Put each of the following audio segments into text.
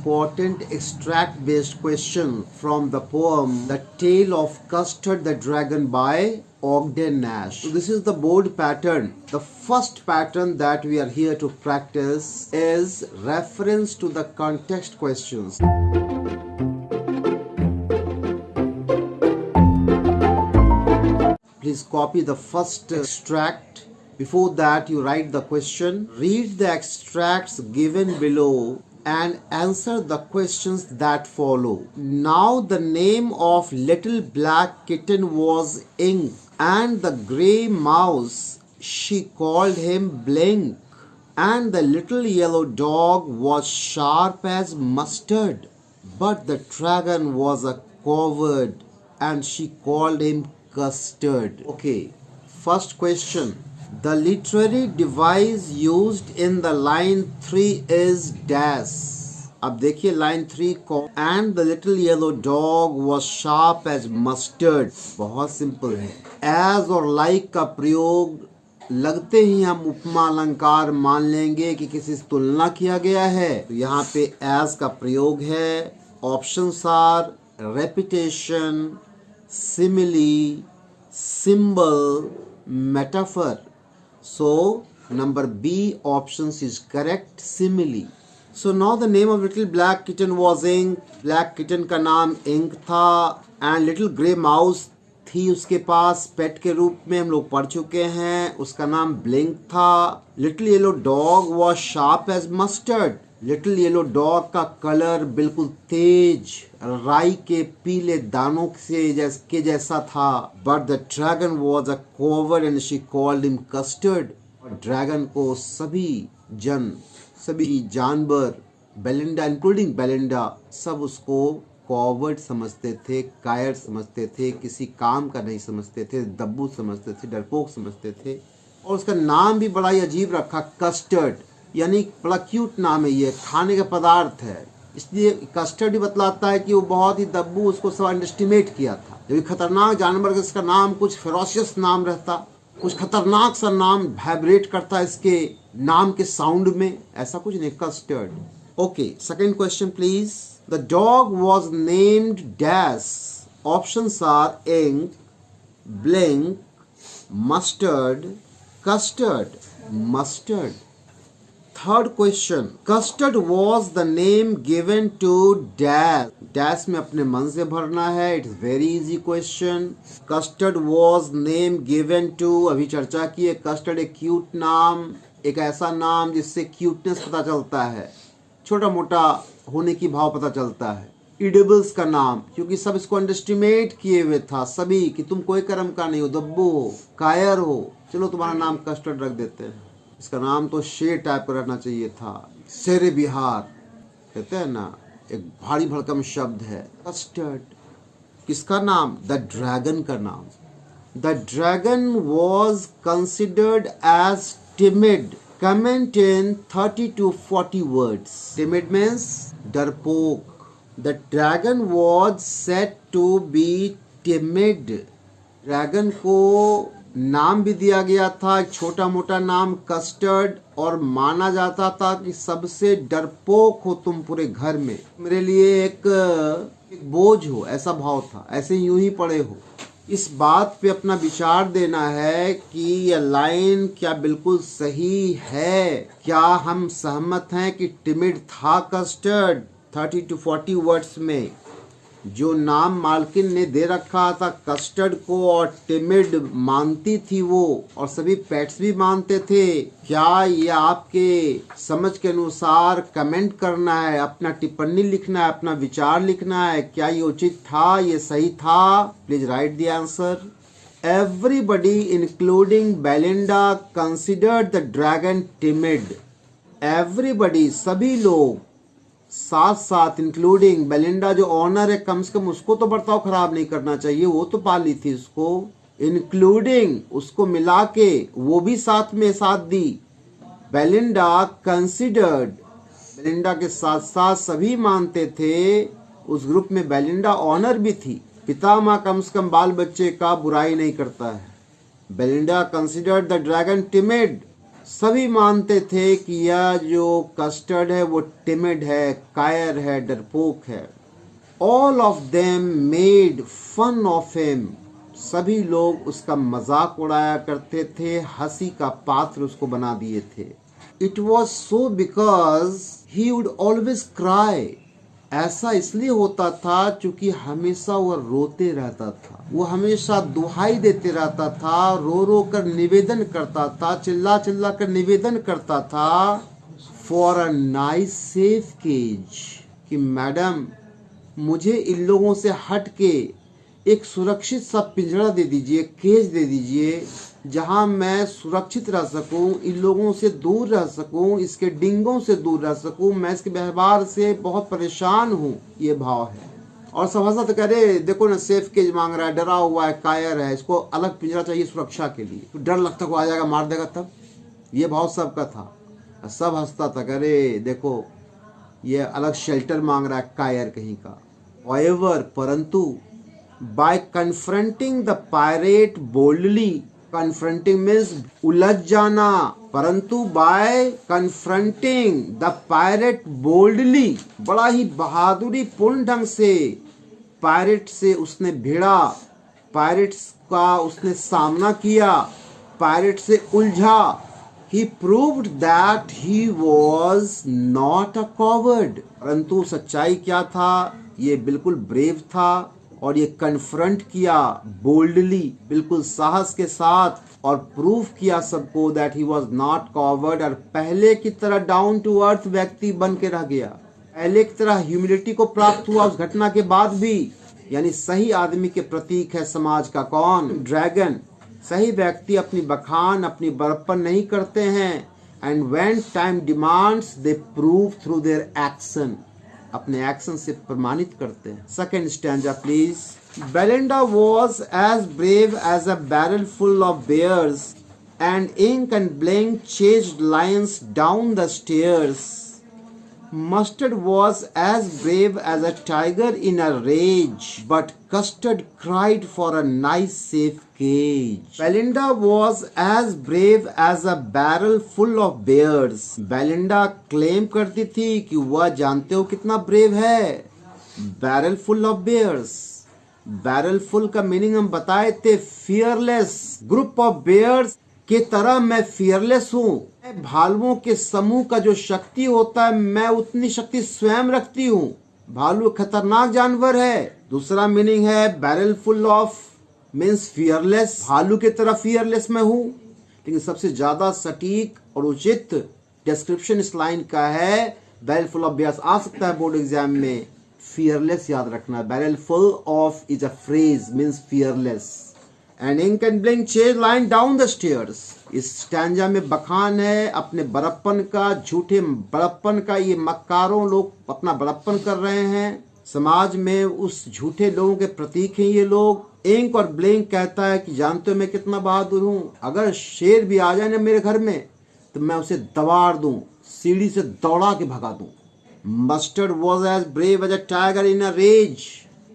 important extract based question from the poem The Tale of Custard the Dragon by Ogden Nash. So this is the board pattern. The first pattern that we are here to practice is reference to the context questions. Please copy the first extract. Before that, you write the question. Read the extracts given below and answer the questions that follow. Now the name of little black kitten was Ink, and the grey mouse, she called him Blink, and the little yellow dog was sharp as mustard, but the dragon was a coward, and she called him Custard. Okay, first question. The literary device used in the line 3 is dash. अब देखिए line 3 को, and the little yellow dog was sharp as mustard. बहुत simple है. As और like का प्रयोग लगते ही हम उपमा अलंकार मान लेंगे कि किसी से तुलना किया गया है. तो यहाँ पे as का प्रयोग है. Options are repetition, simile, symbol, metaphor. So number B options is correct, simile. So now the name of little black kitten was Ink. Black kitten का नाम Ink था, and little grey mouse थी उसके पास पेट के रूप में, हम लोग पढ़ चुके हैं, उसका नाम Blink था. Little yellow dog was sharp as mustard. Little yellow dog का कलर बिल्कुल तेज राई के पीले दानों के जैसा था. But the dragon was a coward and she called him custard. Dragon को सभी जानवर, बेलिंडा इंक्लूडिंग बेलिंडा, सब उसको कॉवर्ड समझते थे, कायर समझते थे, किसी काम का नहीं समझते थे, दब्बू समझते थे, डरपोक समझते थे. और उसका नाम भी बड़ा ही अजीब रखा, कस्टर्ड, यानी बड़ा क्यूट नाम है, ये खाने का पदार्थ है, इसलिए कस्टर्ड ही बतलाता है कि वो बहुत ही दब्बू, उसको सब अंडरस्टिमेट किया था. जब खतरनाक जानवर इसका नाम कुछ फेरोशियस नाम रहता, कुछ खतरनाक सा नाम वाइब्रेट करता इसके नाम के साउंड में, ऐसा कुछ नहीं, Custard. Okay, second question please. The dog was named dash. Options are Ink, Blink, Mustard, Custard, Mustard. Third question. Custard was the name given to dash. Dash में अपने मन से भरना है. It's very easy question. Custard was name given to. अभी चर्चा की है. Custard एक क्यूट नाम, एक ऐसा नाम जिससे क्यूटनेस पता चलता है, छोटा मोटा होने की भाव पता चलता है. Edibles का नाम, क्योंकि सब इसको अंडरस्टिमेट किए हुए था सभी कि तुम कोई कर्म का नहीं हो, दब्बू हो, कायर हो, चलो तुम्हारा नाम कस्टर्ड रख देते हैं. इसका नाम तो शेर टाइप का रहना चाहिए था, शेरे बिहार कहते हैं ना, एक भारी भड़कम शब्द है. कस्टर्ड किसका नाम? द ड्रैगन का नाम. The dragon was considered as timid. Comment in 30 to 40 words. Timid means डरपोक. The dragon was said to be timid. Dragon को नाम भी दिया गया था, एक छोटा मोटा नाम कस्टर्ड, और माना जाता था कि सबसे डरपोक हो तुम पूरे घर में, मेरे लिए एक बोझ हो, ऐसा भाव था, ऐसे यूं ही पड़े हो. इस बात पे अपना विचार देना है कि यह लाइन क्या बिल्कुल सही है, क्या हम सहमत हैं कि टिमिड था कस्टर्ड. 30 to 40 वर्ड्स में जो नाम मालकिन ने दे रखा था कस्टर्ड को, और टिमिड मानती थी वो, और सभी पेट्स भी मानते थे. क्या ये आपके समझ के अनुसार कमेंट करना है, अपना टिप्पणी लिखना है, अपना विचार लिखना है, क्या ये उचित था, ये सही था? Please right the answer. Everybody including Belinda considered the dragon timid. Everybody, सभी लोग, साथ साथ इंक्लूडिंग बेलिंडा जो ऑनर है, कम से कम उसको तो बर्ताव खराब नहीं करना चाहिए, वो तो पाली थी उसको. इंक्लूडिंग, उसको मिला के वो भी साथ में साथ दी. बेलिंडा कंसिडर्ड, बेलिंडा के साथ साथ सभी मानते थे, उस ग्रुप में बेलिंडा ऑनर भी थी. पिता माँ कम से कम बाल बच्चे का बुराई नहीं करता है. Belinda considered the dragon timid. सभी मानते थे कि यह जो कस्टर्ड है वो टिमिड है, कायर है, डरपोक है। All of them made fun of him, सभी लोग उसका मजाक उड़ाया करते थे, हंसी का पात्र उसको बना दिए थे। It was so because he would always cry, ऐसा इसलिए होता था क्योंकि हमेशा वह रोते रहता था, वो हमेशा दुहाई देते रहता था, रो रो कर निवेदन करता था, चिल्ला चिल्ला कर निवेदन करता था for a nice safe cage, कि मैडम मुझे इन लोगों से हट के एक सुरक्षित सा पिंजरा दे दीजिए, केज दे दीजिए, जहां मैं सुरक्षित रह सकूं, इन लोगों से दूर रह सकूं, इसके डिंगों से दूर रह सकूं, मैं इसके व्यवहार से बहुत परेशान हूं। ये भाव है। और सभासद तो कह रहे देखो ना, सेफ केज मांग रहा है, डरा हुआ है, कायर है, इसको अलग पिंजरा चाहिए सुरक्षा के लिए, तो डर लगता को आ जाएगा, मार देगा तब। ये भाव सबका था। सब हंसता था, कह रहे देखो ये अलग शेल्टर मांग रहा है, कायर कहीं का। However, परंतु by confronting the pirate boldly, confronting means उलझ जाना, परंतु by confronting the pirate boldly, बड़ा ही बहादुरी पूर्ण ढंग से पायरेट से उसने भिड़ा, पायरेट्स का उसने सामना किया, पायरेट से उलझा। He proved that he was not a coward, परंतु सच्चाई क्या था, ये बिल्कुल ब्रेव था, और ये कन्फ्रंट किया बोल्डली, बिल्कुल साहस के साथ, और प्रूफ किया सबको that he was not coward, और पहले की तरह डाउन टू अर्थ व्यक्ति बन के रह गया, पहले की तरह ह्यूमिलिटी को प्राप्त हुआ उस घटना के बाद भी। यानी सही आदमी के प्रतीक है समाज का कौन, ड्रैगन। सही व्यक्ति अपनी बखान, अपनी बड़प्पन नहीं करते हैं, and when time demands they prove through their action, अपने एक्शन से प्रमाणित करते हैं। Second stanza please. Belinda was as brave as a barrel full of bears and Ink and Blink chased lions down the stairs. Mustard was as brave as a tiger in a rage, but Custard cried for a nice safe cage. Belinda was as brave as a barrel full of bears. Belinda claim करती थी कि वह जानते हो कितना brave है, barrel full of bears. Barrel full का meaning हम बताए थे, fearless group of bears के तरह मैं फियरलेस हूँ। भालुओं के समूह का जो शक्ति होता है, मैं उतनी शक्ति स्वयं रखती हूँ। भालू खतरनाक जानवर है। दूसरा मीनिंग है barrel full of means fearless, भालू की तरह फियरलेस मैं हूँ। लेकिन सबसे ज्यादा सटीक और उचित डिस्क्रिप्शन इस लाइन का है बैरल फुल ऑफ बेयर्स। आ सकता है बोर्ड एग्जाम में, फियरलेस याद रखना। Barrel full of is a phrase means fearless. And Ink and Blink chase line down the stairs. इस स्टैंजा में बखान है अपने बड़प्पन का, झूठे बड़प्पन का। ये मक्कारों लोग अपना बड़प्पन कर रहे हैं, समाज में उस झूठे लोगों के प्रतीक हैं ये लोग। इंक और ब्लिंक कहता है कि जानते हो मैं कितना बहादुर हूँ, अगर शेर भी आ जाए ना मेरे घर में तो मैं उसे दबाड़ दूं, सीढ़ी से दौड़ा के भगा दूं। Mustard was as brave as a tiger in a rage.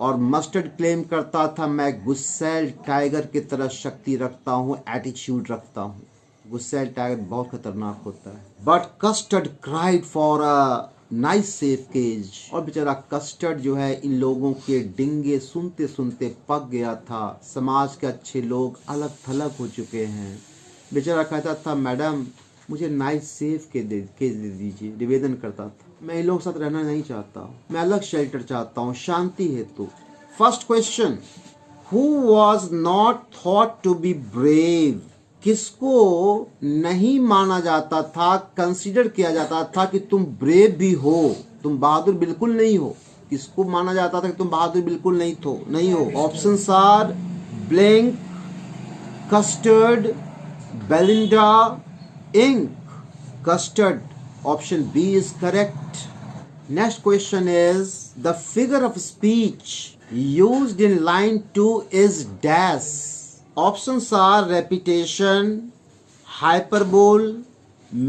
और मस्टर्ड क्लेम करता था मैं गुस्सैल टाइगर की तरह शक्ति रखता हूँ, एटीट्यूड रखता हूँ। गुस्सैल टाइगर बहुत खतरनाक होता है। But Custard cried for a nice safe cage. और बेचारा कस्टर्ड जो है इन लोगों के डिंगे सुनते सुनते पक गया था। समाज के अच्छे लोग अलग थलग हो चुके हैं। बेचारा कहता था मैडम मुझे नाइस सेफ केज दे दीजिए, निवेदन करता था। मैं इन लोगों के साथ रहना नहीं चाहता हूँ, मैं अलग शेल्टर चाहता हूँ शांति हेतु। First question, who was not thought to be brave. किसको नहीं माना जाता था, कंसीडर किया जाता था कि तुम ब्रेव भी हो, तुम बहादुर बिल्कुल नहीं हो। किसको माना जाता था कि तुम बहादुर बिल्कुल नहीं हो। Options are Blink, Custard, Belinda, Ink. Custard, option B is correct. Next question is, the figure of speech used in line 2 is dash. Options are repetition, hyperbole,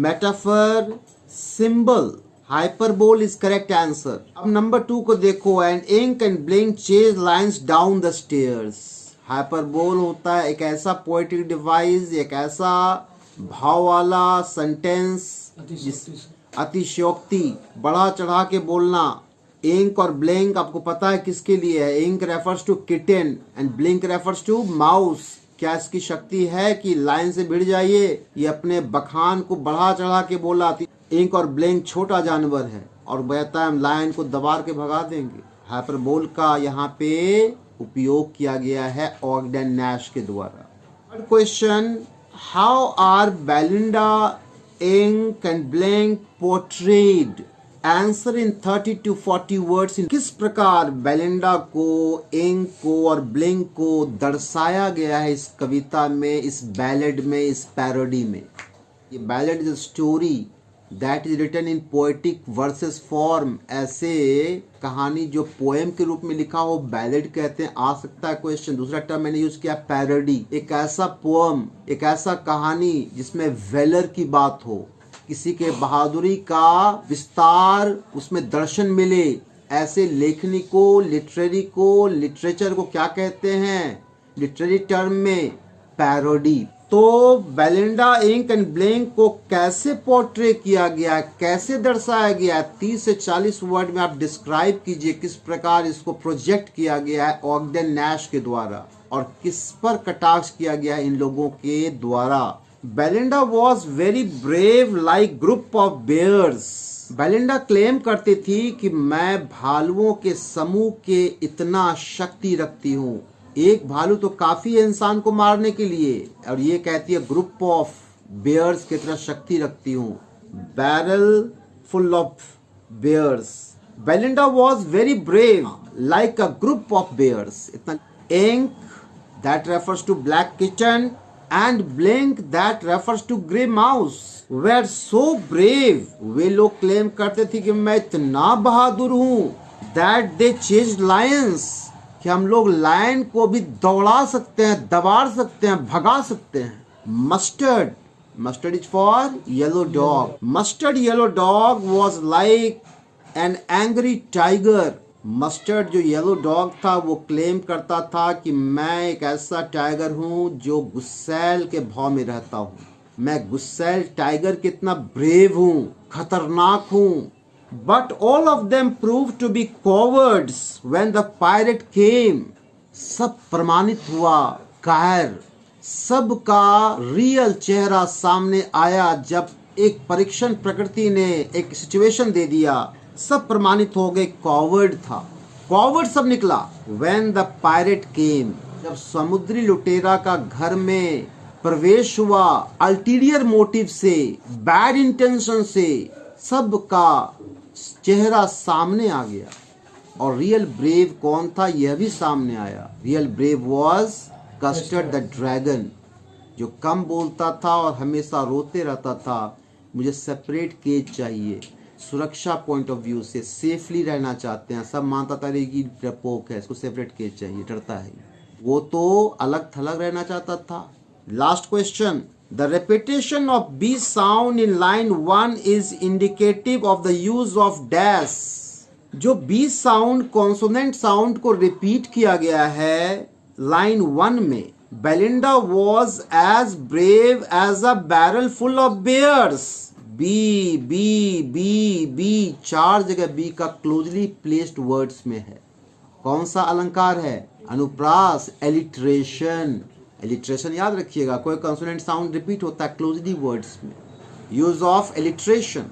metaphor, symbol. Hyperbole is correct answer. अब number 2 को देखो, and ink and blink chase lines down the stairs. Hyperbole होता है एक ऐसा poetic device, एक ऐसा भाव वाला सेंटेंस, अतिशयोक्ति, बढ़ा चढ़ा के बोलना। इंक और ब्लिंक आपको पता है किसके लिए है? Ink refers to kitten and Blink refers to mouse. क्या इसकी शक्ति है कि लाइन से भिड़ जाइए? ये अपने बखान को बढ़ा चढ़ा के बोला। इंक और ब्लिंक छोटा जानवर है और बहता हम लाइन को दबा के भगा देंगे। हाइपरबोल का यहाँ पे उपयोग किया गया है ऑगडेन नैश के द्वारा। Third question, how are Belinda, Ink and Blink portrayed? Answer in 30 to 40 words. किस प्रकार बेलिंडा को, इंक को और ब्लिंक को दर्शाया गया है इस कविता में, इस बैलेड में, इस पैरोडी में। ये ballad is story that is written in poetic verses form. ऐसे कहानी जो पोएम के रूप में लिखा हो बैलेड कहते हैं। आ सकता है क्वेश्चन। दूसरा टर्म मैंने यूज किया पैरोडी। एक ऐसा पोएम, एक ऐसा कहानी जिसमें वेलर की बात हो, किसी के बहादुरी का विस्तार उसमें दर्शन मिले। ऐसे लेखनी को, लिटरेरी को, लिटरेचर को क्या कहते हैं लिटरेरी टर्म में? पैरोडी। तो बेलिंडा, इंक एंड ब्लिंक को कैसे पोर्ट्रे किया गया, कैसे दर्शाया गया है? 30 से 40 वर्ड में आप डिस्क्राइब कीजिए किस प्रकार इसको प्रोजेक्ट किया गया है ऑगडेन नैश के द्वारा और किस पर कटाक्ष किया गया है इन लोगों के द्वारा। Belinda was very brave like group of bears. Belinda claim करती थी कि मैं भालुओं के समूह के इतना शक्ति रखती हूँ। एक भालू तो काफी है इंसान को मारने के लिए, और ये कहती है ग्रुप ऑफ बेयर्स की तरह शक्ति रखती हूँ। Barrel full of bears. Belinda was very brave like a group of bears. इतना। Ink that refers to black kitchen and blink that refers to grey mouse were so brave। वे लोग claim करते थे कि मैं इतना बहादुर हूँ that they chased lions, कि हम लोग लायन को भी दौड़ा सकते हैं, दबाड़ सकते हैं, भगा सकते हैं। Mustard, mustard is for yellow dog. Mustard yellow dog was like an angry tiger. Mustard जो येलो डॉग था वो क्लेम करता था कि मैं एक ऐसा टाइगर हूँ जो गुस्सैल के भाव में रहता हूँ। मैं गुस्सैल टाइगर कितना ब्रेव हूँ, खतरनाक हूँ। But all of them prove to be cowards when the pirate came. सब प्रमाणित हुआ कायर, सबका रियल चेहरा सामने आया जब एक परीक्षण प्रकृति ने एक सिचुएशन दे दिया। सब प्रमाणित हो गए कॉवर्ड था, कॉवर्ड सब निकला। व्हेन द पायरेट केम, जब समुद्री लुटेरा का घर में प्रवेश हुआ अल्टीरियर मोटिव से, बैड इंटेंशन से, सबका चेहरा सामने आ गया। और रियल ब्रेव कौन था यह भी सामने आया। Real brave was custard the dragon, जो कम बोलता था और हमेशा रोते रहता था, मुझे सेपरेट केज चाहिए। सुरक्षा पॉइंट ऑफ व्यू से सेफली रहना चाहते हैं। सब मानता था कि डरपोक है, इसको सेपरेट केज चाहिए, डरता है। वो तो अलग थलग रहना चाहता था। Last question, the repetition of B sound in line 1 is indicative of the use of dash. जो बी साउंड, कॉन्सोनेंट साउंड को रिपीट किया गया है लाइन 1 में। Belinda was as brave as a barrel full of bears. B B B B, 4 जगह B का closely placed words में है। कौन सा अलंकार है? अनुप्रास, एलिट्रेशन। एलिट्रेशन याद रखिएगा, कोई कॉन्सोनेंट साउंड रिपीट होता है क्लोजली वर्ड्स में। Use of alliteration.